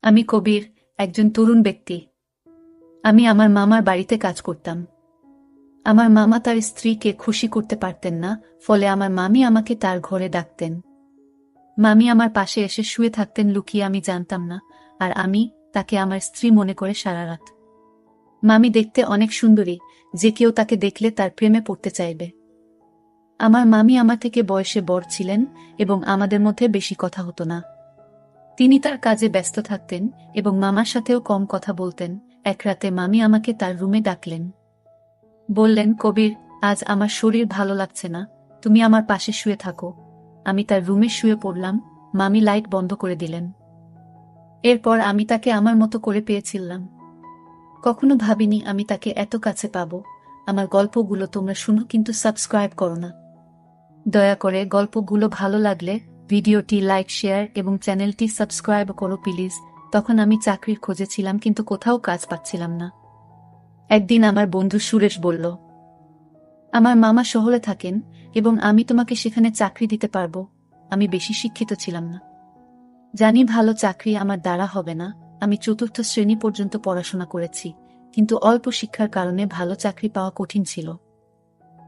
আমি কবির, একজন তরুণ ব্যক্তি। আমি আমার মামার বাড়িতে কাজ করতাম। আমার মামা তার স্ত্রীকে খুশি করতে পারতেন না, ফলে আমার মামি আমাকে তার ঘরে ডাকতেন। মামি আমার পাশে এসে শুয়ে থাকতেন লুকিয়ে, আমি জানতাম না, আর আমি তাকে আমার স্ত্রী মনে করে সারা রাত। মামি দেখতে অনেক সুন্দরী, যে কেউ তাকে দেখলে তার প্রেমে পড়তে চাইবে। আমার মামি আমার থেকে বয়সে বড় ছিলেন এবং আমাদের মধ্যে বেশি কথা হতো না। তিনি তার কাজে ব্যস্ত থাকতেন এবং মামার সাথেও কম কথা বলতেন। এক রাতে মামি আমাকে তার রুমে ডাকলেন। বললেন, কবির, আজ আমার শরীর ভালো লাগছে না, তুমি আমার পাশে শুয়ে থাকো। আমি তার রুমে শুয়ে পড়লাম। মামি লাইট বন্ধ করে দিলেন। এরপর আমি তাকে আমার মতো করে পেয়েছিলাম। কখনো ভাবিনি আমি তাকে এত কাছে পাবো। আমার গল্পগুলো তোমরা শুনো, কিন্তু সাবস্ক্রাইব করো না। দয়া করে গল্পগুলো ভালো লাগলে ভিডিওটি লাইক, শেয়ার এবং চ্যানেলটি সাবস্ক্রাইব করো প্লিজ। তখন আমি চাকরির খোঁজে ছিলাম, কিন্তু কোথাও কাজ পাচ্ছিলাম না। একদিন আমার বন্ধু সুরেশ বলল, আমার মামা শহরে থাকেন এবং আমি তোমাকে সেখানে চাকরি দিতে পারবো। আমি বেশি শিক্ষিত ছিলাম না, জানি ভালো চাকরি আমার দ্বারা হবে না। আমি চতুর্থ শ্রেণী পর্যন্ত পড়াশোনা করেছি, কিন্তু অল্প শিক্ষার কারণে ভালো চাকরি পাওয়া কঠিন ছিল।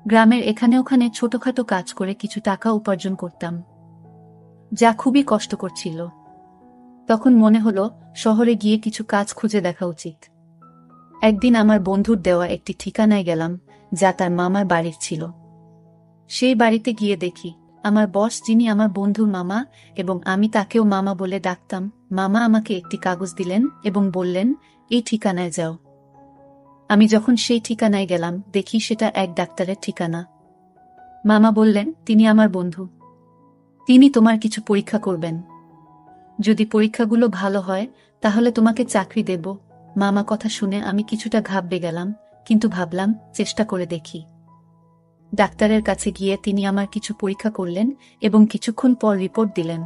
গ্রামের এখানে ওখানে ছোটখাটো কাজ করে কিছু টাকা উপার্জন করতাম, যা খুবই কষ্টকর ছিল। তখন মনে হলো শহরে গিয়ে কিছু কাজ খুঁজে দেখা উচিত। একদিন আমার বন্ধুর দেওয়া একটি ঠিকানায় গেলাম, যা তার মামার বাড়ির ছিল। সেই বাড়িতে গিয়ে দেখি আমার বস, যিনি আমার বন্ধুর মামা এবং আমি তাকেও মামা বলে ডাকতাম, মামা আমাকে একটি কাগজ দিলেন এবং বললেন, এই ঠিকানায় যাও। আমি যখন সেই ঠিকানায় গেলাম, দেখি সেটা এক ডাক্তারের ঠিকানা। মামা বললেন, তিনি আমার বন্ধু, তিনি তোমার কিছু পরীক্ষা করবেন। যদি পরীক্ষাগুলো ভালো হয় তাহলে তোমাকে চাকরি দেব। মামা কথা শুনে আমি কিছুটা ঘাবড়ে গেলাম, কিন্তু ভাবলাম চেষ্টা করে দেখি। ডাক্তারের কাছে গিয়ে তিনি আমার কিছু পরীক্ষা করলেন এবং কিছুক্ষণ পর রিপোর্ট দিলেন।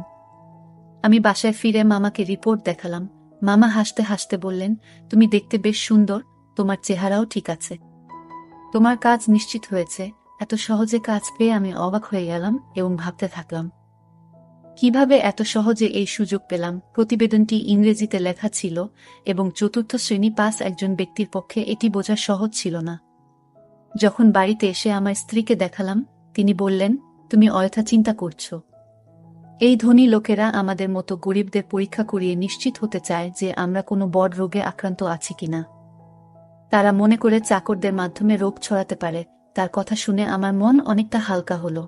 আমি বাসায় ফিরে মামাকে রিপোর্ট দেখালাম। মামা হাসতে হাসতে বললেন, তুমি দেখতে বেশ সুন্দর, তোমার চেহারাও ঠিক আছে, তোমার কাজ নিশ্চিত হয়েছে। এত সহজে কাজ পেয়ে আমি অবাক হয়ে গেলাম এবং ভাবতে থাকলাম, কিভাবে এত সহজে এই সুযোগ পেলাম। প্রতিবেদনটি ইংরেজিতে লেখা ছিল এবং চতুর্থ শ্রেণী পাস একজন ব্যক্তির পক্ষে এটি বোঝা সহজ ছিল না। যখন বাড়িতে এসে আমার স্ত্রীকে দেখালাম, তিনি বললেন, তুমি অযথা চিন্তা করছো। এই ধনী লোকেরা আমাদের মতো গরিবদের পরীক্ষা করিয়ে নিশ্চিত হতে চায় যে আমরা কোনো বড় রোগে আক্রান্ত আছি কিনা। তারা মনে করে চাকরদের মাধ্যমে রোগ ছড়াতে পারে। তার কথা শুনে আমার মন অনেকটা হালকা হলো।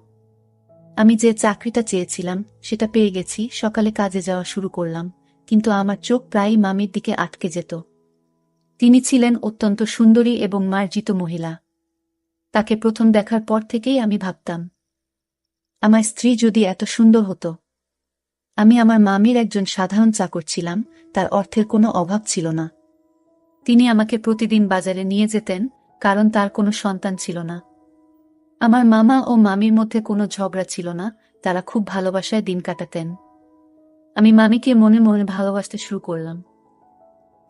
আমি যে চাকরিটা চেয়েছিলাম সেটা পেয়ে গেছি। সকালে কাজে যাওয়া শুরু করলাম, কিন্তু আমার চোখ প্রায়ই মামির দিকে আটকে যেত। তিনি ছিলেন অত্যন্ত সুন্দরী এবং মার্জিত মহিলা। তাকে প্রথম দেখার পর থেকেই আমি ভাবতাম, আমার স্ত্রী যদি এত সুন্দর হতো। আমি আমার মামির একজন সাধারণ চাকর ছিলাম, তার অর্থের কোনো অভাব ছিল না। তিনি আমাকে প্রতিদিন বাজারে নিয়ে যেতেন, কারণ তার কোনো সন্তান ছিল না। আমার মামা ও মামির মধ্যে কোনো ঝগড়া ছিল না, তারা খুব ভালোবাসায় দিন কাটাতেন। আমি মামিকে মনে মনে ভালোবাসতে শুরু করলাম।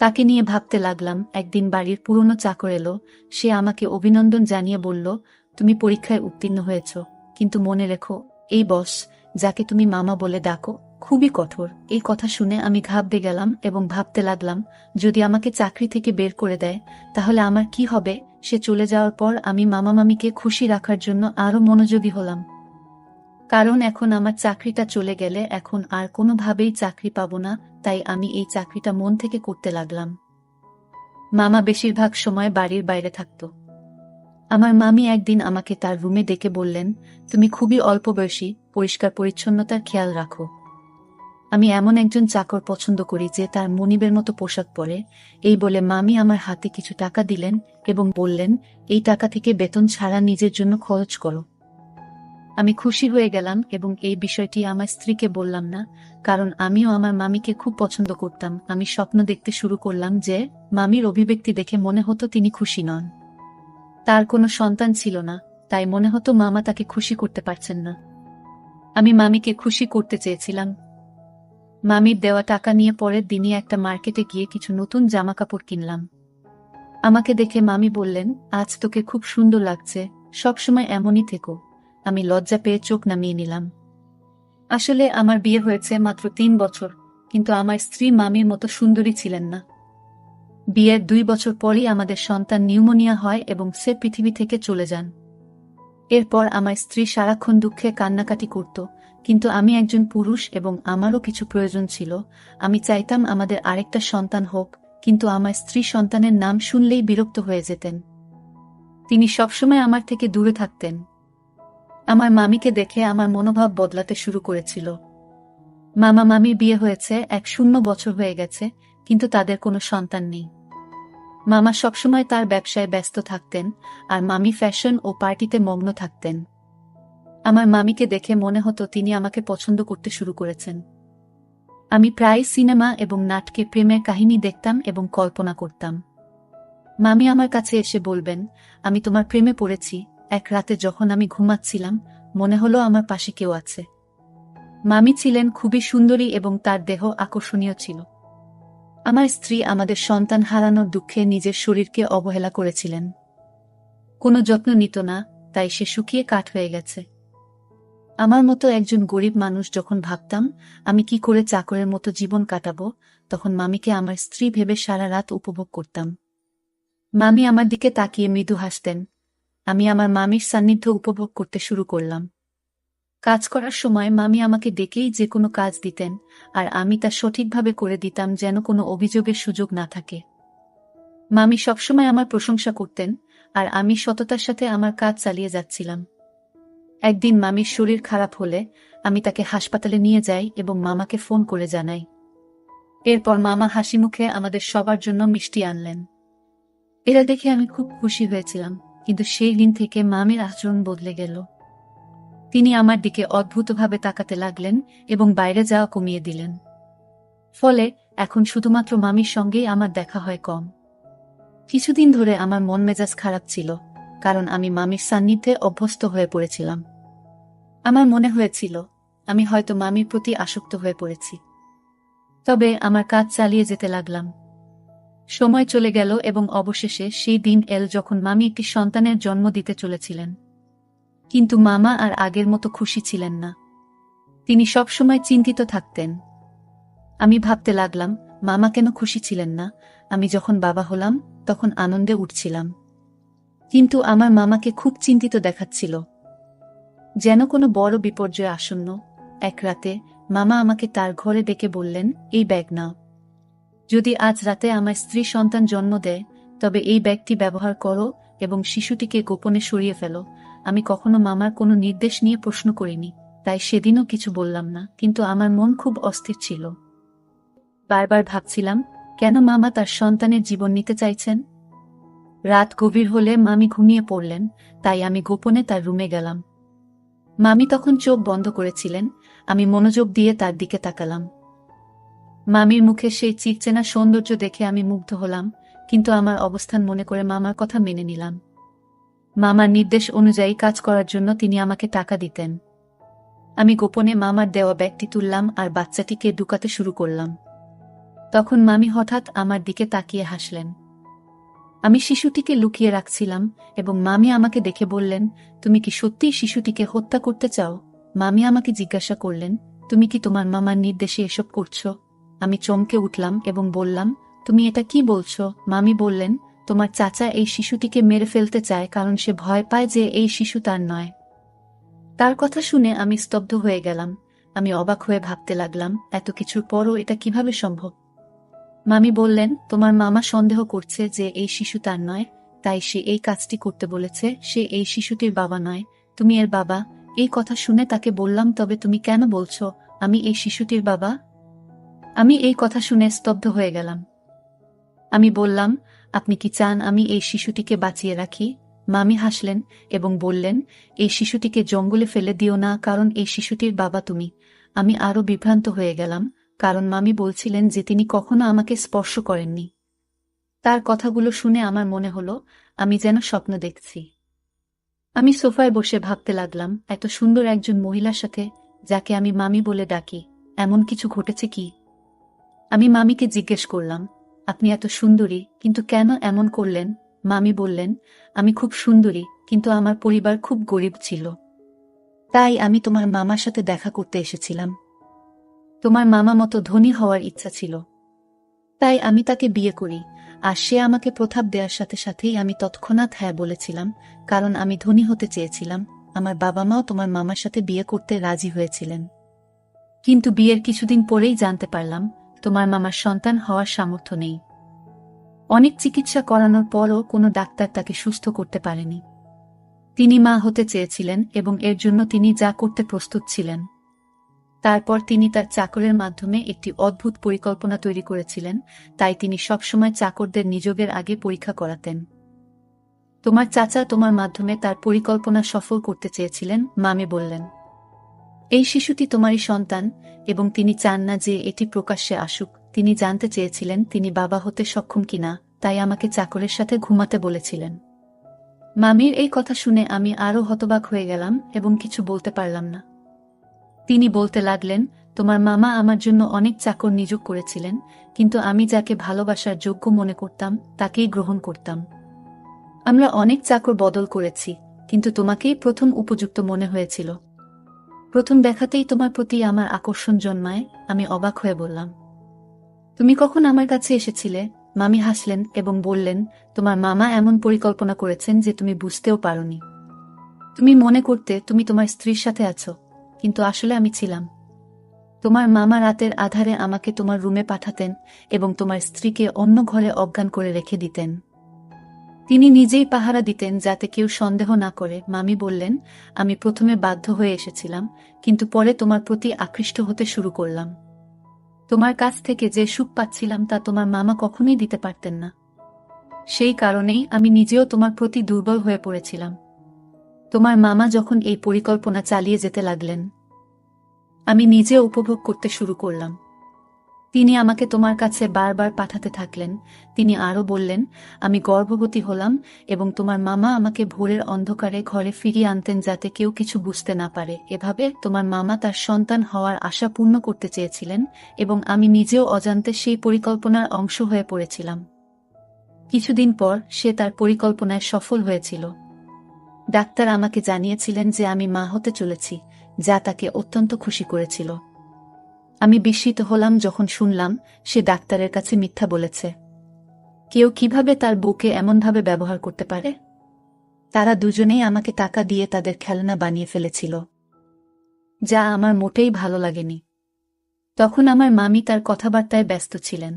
তাকে নিয়ে ভাবতে লাগলাম। একদিন বাড়ির পুরনো চাকর এলো। সে আমাকে অভিনন্দন জানিয়ে বলল, তুমি পরীক্ষায় উত্তীর্ণ হয়েছ, কিন্তু মনে রেখো, এই বস, যাকে তুমি মামা বলে ডাকো, খুবই কঠোর। এই কথা শুনে আমি ঘাবড়ে গেলাম এবং ভাবতে লাগলাম, যদি আমাকে চাকরি থেকে বের করে দেয় তাহলে আমার কি হবে। সে চলে যাওয়ার পর আমি মামা মামিকে খুশি রাখার জন্য আরো মনোযোগী হলাম, কারণ এখন আমার চাকরিটা চলে গেলে এখন আর কোনোভাবেই চাকরি পাবো না। তাই আমি এই চাকরিটা মন থেকে করতে লাগলাম। মামা বেশিরভাগ সময় বাড়ির বাইরে থাকত। আমার মামি একদিন আমাকে তার রুমে ডেকে বললেন, তুমি খুবই অল্প বয়সী, পরিষ্কার পরিচ্ছন্নতার খেয়াল রাখো। আমি এমন একজন চাকর পছন্দ করি যে তার মনিবের মতো পোশাক পরে। এই বলে মামি আমার হাতে কিছু টাকা দিলেন এবং বললেন, এই টাকা থেকে বেতন ছাড়া নিজের জন্য খরচ করো। আমি খুশি হয়ে গেলাম এবং এই বিষয়টি আমার স্ত্রীকে বললাম না, কারণ আমিও আমার মামিকে খুব পছন্দ করতাম। আমি স্বপ্ন দেখতে শুরু করলাম যে মামির অভিব্যক্তি দেখে মনে হতো তিনি খুশি নন। তার কোনো সন্তান ছিল না, তাই মনে হতো মামা তাকে খুশি করতে পারছেন না। আমি মামিকে খুশি করতে চেয়েছিলাম। মামির দেওয়া টাকা নিয়ে পরের দিনই একটা মার্কেটে গিয়ে কিছু নতুন জামা কাপড় কিনলাম। আমাকে দেখে মামি বললেন, আজ তোকে খুব সুন্দর লাগছে, সবসময় এমনই থেকো। আমি লজ্জা পেয়ে চোখ নামিয়ে নিলাম। আসলে আমার বিয়ে হয়েছে মাত্র 3 বছর, কিন্তু আমার স্ত্রী মামির মতো সুন্দরী ছিলেন না। বিয়ের 2 বছর পরই আমাদের সন্তান নিউমোনিয়া হয় এবং সে পৃথিবী থেকে চলে যান। এরপর আমার স্ত্রী সারাক্ষণ দুঃখে কান্নাকাটি করত, কিন্তু আমি একজন পুরুষ এবং আমারও কিছু প্রয়োজন ছিল। আমি চাইতাম আমাদের আরেকটা সন্তান হোক, কিন্তু আমার স্ত্রী সন্তানের নাম শুনলেই বিরক্ত হয়ে যেতেন। তিনি সবসময় আমার থেকে দূরে থাকতেন। আমার মামিকে দেখে আমার মনোভাব বদলাতে শুরু করেছিল। মামা মামির বিয়ে হয়েছে 1 বছর হয়ে গেছে, কিন্তু তাদের কোনো সন্তান নেই। মামা সবসময় তার ব্যবসায় ব্যস্ত থাকতেন, আর মামি ফ্যাশন ও পার্টিতে মগ্ন থাকতেন। আমার মামিকে দেখে মনে হতো তিনি আমাকে পছন্দ করতে শুরু করেছেন। আমি প্রায় সিনেমা এবং নাটকে প্রেমের কাহিনী দেখতাম এবং কল্পনা করতাম। মামি আমার কাছে এসে বলবেন, আমি তোমার প্রেমে পড়েছি। এক রাতে যখন আমি ঘুমাচ্ছিলাম, মনে হলো আমার পাশে কেউ আছে। মামি ছিলেন খুবই সুন্দরী এবং তার দেহ আকর্ষণীয় ছিল। আমার স্ত্রী আমাদের সন্তান হারানোর দুঃখে নিজের শরীরকে অবহেলা করেছিলেন। কোনো যত্ন নিত না, তাই সে শুকিয়ে কাঠ হয়ে গেছে। আমার মতো একজন গরিব মানুষ যখন ভাবতাম আমি কি করে চাকরের মতো জীবন কাটাবো, তখন মামিকে আমার স্ত্রী ভেবে সারা রাত উপভোগ করতাম। মামি আমার দিকে তাকিয়ে মৃদু হাসতেন। আমি আমার মামির সান্নিধ্য উপভোগ করতে শুরু করলাম। কাজ করার সময় মামি আমাকে ডেকেই যে কোনো কাজ দিতেন, আর আমি তা সঠিকভাবে করে দিতাম যেন কোনো অভিযোগের সুযোগ না থাকে। মামি সবসময় আমার প্রশংসা করতেন, আর আমি সততার সাথে আমার কাজ চালিয়ে যাচ্ছিলাম। একদিন মামির শরীর খারাপ হলে আমি তাকে হাসপাতালে নিয়ে যাই এবং মামাকে ফোন করে জানাই। এরপর মামা হাসিমুখে আমাদের সবার জন্য মিষ্টি আনলেন। এরা দেখে আমি খুব খুশি হয়েছিলাম, কিন্তু সেই দিন থেকে মামির আচরণ বদলে গেল। তিনি আমার দিকে অদ্ভুতভাবে তাকাতে লাগলেন এবং বাইরে যাওয়া কমিয়ে দিলেন। ফলে এখন শুধুমাত্র মামির সঙ্গেই আমার দেখা হয় কম। কিছুদিন ধরে আমার মন মেজাজ খারাপ ছিল, কারণ আমি মামির সান্নিধ্যে অভ্যস্ত হয়ে পড়েছিলাম। আমার মনে হয়েছিল আমি হয়তো মামির প্রতি আসক্ত হয়ে পড়েছি। তবে আমার কাজ চালিয়ে যেতে লাগলাম। সময় চলে গেল এবং অবশেষে সেই দিন এল যখন মামি একটি সন্তানের জন্ম দিতে চলেছিলেন। কিন্তু মামা আর আগের মতো খুশি ছিলেন না। তিনি সবসময় চিন্তিত থাকতেন। আমি ভাবতে লাগলাম, মামা কেন খুশি ছিলেন না? আমি যখন বাবা হলাম তখন আনন্দে উঠছিলাম, কিন্তু আমার মামাকে খুব চিন্তিত দেখাচ্ছিল, যেন কোনো বড় বিপর্যয় আসন্ন। এক রাতে মামা আমাকে তার ঘরে ডেকে বললেন, এই ব্যাগ নাও। যদি আজ রাতে আমার স্ত্রী সন্তান জন্ম দেয়, তবে এই ব্যাগটি ব্যবহার করো এবং শিশুটিকে গোপনে সরিয়ে ফেলো। আমি কখনো মামার কোনো নির্দেশ নিয়ে প্রশ্ন করিনি, তাই সেদিনও কিছু বললাম না, কিন্তু আমার মন খুব অস্থির ছিল। বারবার ভাবছিলাম, কেন মামা তার সন্তানের জীবন নিতে চাইছেন? রাত গভীর হলে মামি ঘুমিয়ে পড়লেন, তাই আমি গোপনে তার রুমে গেলাম। মামি তখন চোখ বন্ধ করেছিলেন। আমি মনোযোগ দিয়ে তার দিকে তাকালাম। মামির মুখে সেই চিরচেনা সৌন্দর্য দেখে আমি মুগ্ধ হলাম, কিন্তু আমার অবস্থান মনে করে মামার কথা মেনে নিলাম। মামার নির্দেশ অনুযায়ী কাজ করার জন্য তিনি আমাকে টাকা দিতেন। আমি গোপনে মামার দেওয়া ব্যাগটি তুললাম আর বাচ্চাটিকে ঢুকাতে শুরু করলাম। তখন মামি হঠাৎ আমার দিকে তাকিয়ে হাসলেন। আমি শিশুটিকে লুকিয়ে রাখছিলাম এবং মামি আমাকে দেখে বললেন, তুমি কি সত্যিই শিশুটিকে হত্যা করতে চাও? মামি আমাকে জিজ্ঞাসা করলেন, তুমি কি তোমার মামার নির্দেশে এসব করছো? আমি চমকে উঠলাম এবং বললাম, তুমি এটা কি বলছো? মামি বললেন, তোমার চাচা এই শিশুটিকে মেরে ফেলতে চায় কারণ সে ভয় পায় যে এই শিশু তার নয়। তার কথা শুনে আমি স্তব্ধ হয়ে গেলাম। আমি অবাক হয়ে ভাবতে লাগলাম, এত কিছুর পরও এটা কিভাবে সম্ভব? মামি বললেন, তোমার মামা সন্দেহ করছে যে এই শিশু তার নয়, তাই সে এই কাজটি করতে বলেছে। সে এই শিশুটির বাবা নয়, তুমি এর বাবা। এই কথা শুনে তাকে বললাম, তবে তুমি কেন বলছো আমি এই শিশুটির বাবা? আমি এই কথা শুনে স্তব্ধ হয়ে গেলাম। আমি বললাম, আপনি কি চান আমি এই শিশুটিকে বাঁচিয়ে রাখি? মামি হাসলেন এবং বললেন, এই শিশুটিকে জঙ্গলে ফেলে দিও না, কারণ এই শিশুটির বাবা তুমি। আমি আরো বিভ্রান্ত হয়ে গেলাম, কারণ মামি বলছিলেন যে তিনি কখনো আমাকে স্পর্শ করেননি। তার কথাগুলো শুনে আমার মনে হলো আমি যেন স্বপ্ন দেখছি। আমি সোফায় বসে ভাবতে লাগলাম, এত সুন্দর একজন মহিলার সাথে, যাকে আমি মামি বলে ডাকি, এমন কিছু ঘটেছে কি? আমি মামিকে জিজ্ঞেস করলাম, আপনি এত সুন্দরী, কিন্তু কেন এমন করলেন? মামি বললেন, আমি খুব সুন্দরী, কিন্তু আমার পরিবার খুব গরিব ছিল, তাই আমি তোমার মামার সাথে দেখা করতে এসেছিলাম। তোমার মামা মতো ধনী হওয়ার ইচ্ছা ছিল, তাই আমি তাকে বিয়ে করি। আর সে আমাকে প্রস্তাব দেওয়ার সাথে সাথেই আমি তৎক্ষণাৎ হ্যাঁ বলেছিলাম, কারণ আমি ধনী হতে চেয়েছিলাম। আমার বাবা মাও তোমার মামার সাথে বিয়ে করতে রাজি হয়েছিলেন। কিন্তু বিয়ের কিছুদিন পরেই জানতে পারলাম তোমার মামার সন্তান হওয়ার সামর্থ্য নেই। অনেক চিকিৎসা করানোর পরও কোনো ডাক্তার তাকে সুস্থ করতে পারেনি। তিনি মা হতে চেয়েছিলেন এবং এর জন্য তিনি যা করতে প্রস্তুত ছিলেন। তারপর তিনি তার চাকরের মাধ্যমে একটি অদ্ভুত পরিকল্পনা তৈরি করেছিলেন, তাই তিনি সবসময় চাকরদের নিযোগের আগে পরীক্ষা করাতেন। তোমার চাচা তোমার মাধ্যমে তার পরিকল্পনা সফল করতে চেয়েছিলেন, মামি বললেন। এই শিশুটি তোমারই সন্তান এবং তিনি চান না যে এটি প্রকাশ্যে আসুক। তিনি জানতে চেয়েছিলেন তিনি বাবা হতে সক্ষম কিনা, তাই আমাকে চাকরের সাথে ঘুমাতে বলেছিলেন। মামির এই কথা শুনে আমি আরও হতবাক হয়ে গেলাম এবং কিছু বলতে পারলাম না। তিনি বলতে লাগলেন, তোমার মামা আমার জন্য অনেক চাকর নিয়োগ করেছিলেন, কিন্তু আমি যাকে ভালোবাসার যোগ্য মনে করতাম তাকেই গ্রহণ করতাম। আমরা অনেক চাকর বদল করেছি, কিন্তু তোমাকেই প্রথম উপযুক্ত মনে হয়েছিল। প্রথম দেখাতেই তোমার প্রতি আমার আকর্ষণ জন্মায়। আমি অবাক হয়ে বললাম, তুমি কখন আমার কাছে এসেছিলে? মামি হাসলেন এবং বললেন, তোমার মামা এমন পরিকল্পনা করেছেন যে তুমি বুঝতেও পারোনি। তুমি মনে করতে তুমি তোমার স্ত্রীর সাথে আছো, কিন্তু আসলে আমি ছিলাম। তোমার মামা রাতের আধারে আমাকে তোমার রুমে পাঠাতেন এবং তোমার স্ত্রীকে অন্য ঘরে অজ্ঞান করে রেখে দিতেন। তিনি নিজেই পাহারা দিতেন যাতে কেউ সন্দেহ না করে। মামি বললেন, আমি প্রথমে বাধ্য হয়ে এসেছিলাম, কিন্তু পরে তোমার প্রতি আকৃষ্ট হতে শুরু করলাম। তোমার কাছ থেকে যে সুখ পাচ্ছিলাম তা তোমার মামা কখনোই দিতে পারতেন না। সেই কারণেই আমি নিজেও তোমার প্রতি দুর্বল হয়ে পড়েছিলাম। তোমার মামা যখন এই পরিকল্পনা চালিয়ে যেতে লাগলেন, আমি নিজে উপভোগ করতে শুরু করলাম। তিনি আমাকে তোমার কাছে বারবার পাঠাতে থাকলেন। তিনি আরও বললেন, আমি গর্ভবতী হলাম এবং তোমার মামা আমাকে ভোরের অন্ধকারে ঘরে ফিরিয়ে আনতেন যাতে কেউ কিছু বুঝতে না পারে। এভাবে তোমার মামা তার সন্তান হওয়ার আশা পূর্ণ করতে চেয়েছিলেন এবং আমি নিজেও অজান্তে সেই পরিকল্পনার অংশ হয়ে পড়েছিলাম। কিছুদিন পর সে তার পরিকল্পনায় সফল হয়েছিল। ডাক্তার আমাকে জানিয়েছিলেন যে আমি মা হতে চলেছি, যা তাকে অত্যন্ত খুশি করেছিল। আমি বিস্মিত হলাম যখন শুনলাম সে ডাক্তারের কাছে মিথ্যা বলেছে। কেউ কিভাবে তার বউকে এমনভাবে ব্যবহার করতে পারে? তারা দুজনেই আমাকে টাকা দিয়ে তাদের খেলনা বানিয়ে ফেলেছিল, যা আমার মোটেই ভালো লাগেনি। তখন আমার মামি তার কথাবার্তায় ব্যস্ত ছিলেন।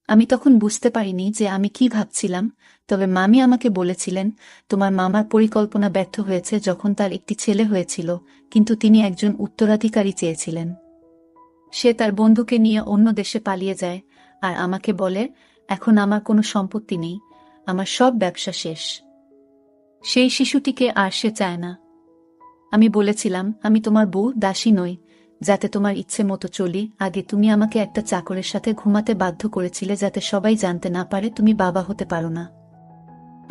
আমি তখন বুঝতে পারিনি যে আমি কি ভাবছিলাম, তবে মামি আমাকে বলেছিলেন, তোমার মামার পরিকল্পনা ব্যর্থ হয়েছে যখন তার একটি ছেলে হয়েছিল, কিন্তু তিনি একজন উত্তরাধিকারী চেয়েছিলেন। সে তার বন্ধুকে নিয়ে অন্য দেশে পালিয়ে যায় আর আমাকে বলে, এখন আমার কোনো সম্পত্তি নেই, আমার সব ব্যবসা শেষ। সেই শিশুটিকে আর সে চায় না। আমি বলেছিলাম, আমি তোমার বউ দাসী নই, যাতে তোমার ইচ্ছে মতো চলি। আগে তুমি আমাকে একটা চাকরের সাথে ঘুমাতে বাধ্য করেছিলে যাতে সবাই জানতে না পারে তুমি বাবা হতে পারো না।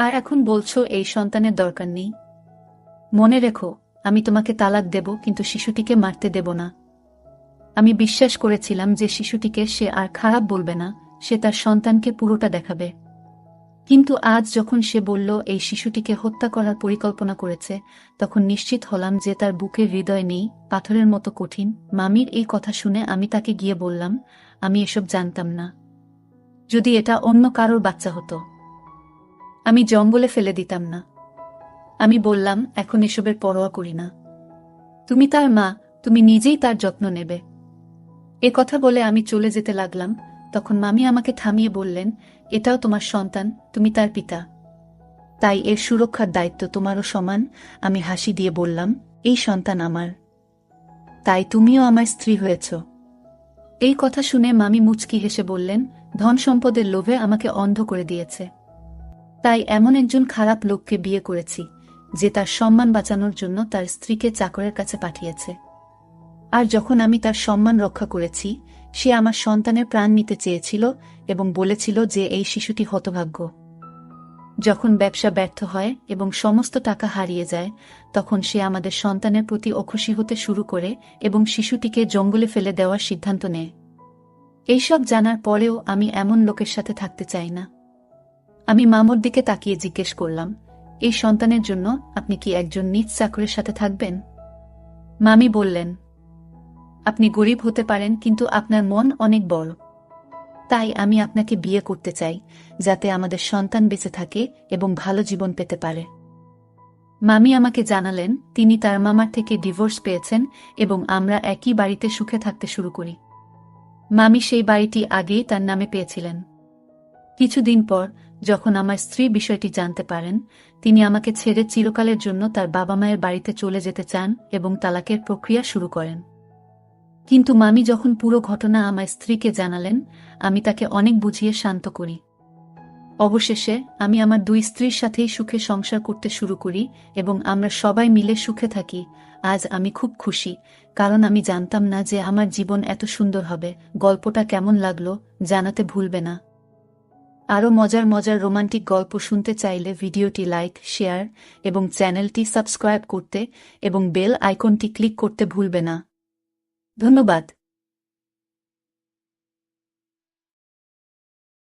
আর এখন বলছো এই সন্তানের দরকার নেই। মনে রেখো, আমি তোমাকে তালাক দেব, কিন্তু শিশুটিকে মারতে দেব না। আমি বিশ্বাস করেছিলাম যে শিশুটিকে সে আর খারাপ বলবে না, সে তার সন্তানকে পুরোটা দেখাবে। কিন্তু আজ যখন সে বলল এই শিশুটিকে হত্যা করার পরিকল্পনা করেছে, তখন নিশ্চিত হলাম যে তার বুকের হৃদয় নেই, পাথরের মতো কঠিন। মামির এই কথা শুনে আমি তাকে গিয়ে বললাম, আমি এসব জানতাম না। যদি এটা অন্য কারোর বাচ্চা হতো, আমি জঙ্গলে ফেলে দিতাম না। আমি বললাম, এখন এসবের পরোয়া করি না। তুমি তার মা, তুমি নিজেই তার যত্ন নেবে। এ কথা বলে আমি চলে যেতে লাগলাম। তখন মামি আমাকে থামিয়ে বললেন, এটাও তোমার সন্তান, তুমি তার পিতা, তাই এর সুরক্ষার দায়িত্ব তোমারও সমান। আমি হাসি দিয়ে বললাম, এই সন্তান আমার, তাই তুমিও আমার স্ত্রী হয়েছ। এই কথা শুনে মামি মুচকি হেসে বললেন, ধন সম্পদের লোভে আমাকে অন্ধ করে দিয়েছে, তাই এমন একজন খারাপ লোককে বিয়ে করেছি যে তার সম্মান বাঁচানোর জন্য তার স্ত্রীকে চাকরের কাছে পাঠিয়েছে। আর যখন আমি তার সম্মান রক্ষা করেছি, সে আমার সন্তানের প্রাণ নিতে চেয়েছিল এবং বলেছিল যে এই শিশুটি হতভাগ্য। যখন ব্যবসা ব্যর্থ হয় এবং সমস্ত টাকা হারিয়ে যায়, তখন সে আমাদের সন্তানের প্রতি অখুশি হতে শুরু করে এবং শিশুটিকে জঙ্গলে ফেলে দেওয়ার সিদ্ধান্ত নেয়। এইসব জানার পরেও আমি এমন লোকের সাথে থাকতে চাই না। আমি মামুর দিকে তাকিয়ে জিজ্ঞেস করলাম, এই সন্তানের জন্য আপনি কি একজন নিজ চাকরের সাথে থাকবেন? মামি বললেন, আপনি গরিব হতে পারেন কিন্তু আপনার মন অনেক বড়। তাই আমি আপনাকে বিয়ে করতে চাই, যাতে আমাদের সন্তান বেঁচে থাকে এবং ভালো জীবন পেতে পারে। মামি আমাকে জানালেন তিনি তার মামার থেকে ডিভোর্স পেয়েছেন এবং আমরা একই বাড়িতে সুখে থাকতে শুরু করি। মামি সেই বাড়িটি আগেই তার নামে পেয়েছিলেন। কিছুদিন পর যখন আমার স্ত্রী বিষয়টি জানতে পারেন, তিনি আমাকে ছেড়ে চিরকালের জন্য তার বাবা মায়ের বাড়িতে চলে যেতে চান এবং তালাকের প্রক্রিয়া শুরু করেন। কিন্তু মামি যখন পুরো ঘটনা আমার স্ত্রীকে জানালেন, আমি তাকে অনেক বুঝিয়ে শান্ত করি। অবশেষে আমি আমার দুই স্ত্রীর সাথেই সুখে সংসার করতে শুরু করি এবং আমরা সবাই মিলে সুখে থাকি। আজ আমি খুব খুশি, কারণ আমি জানতাম না যে আমার জীবন এত সুন্দর হবে। গল্পটা কেমন লাগলো জানাতে ভুলবে না। আরও মজার মজার রোমান্টিক গল্প শুনতে চাইলে ভিডিওটি লাইক, শেয়ার এবং চ্যানেলটি সাবস্ক্রাইব করতে এবং বেল আইকনটি ক্লিক করতে ভুলবে না। ধন্যবাদ।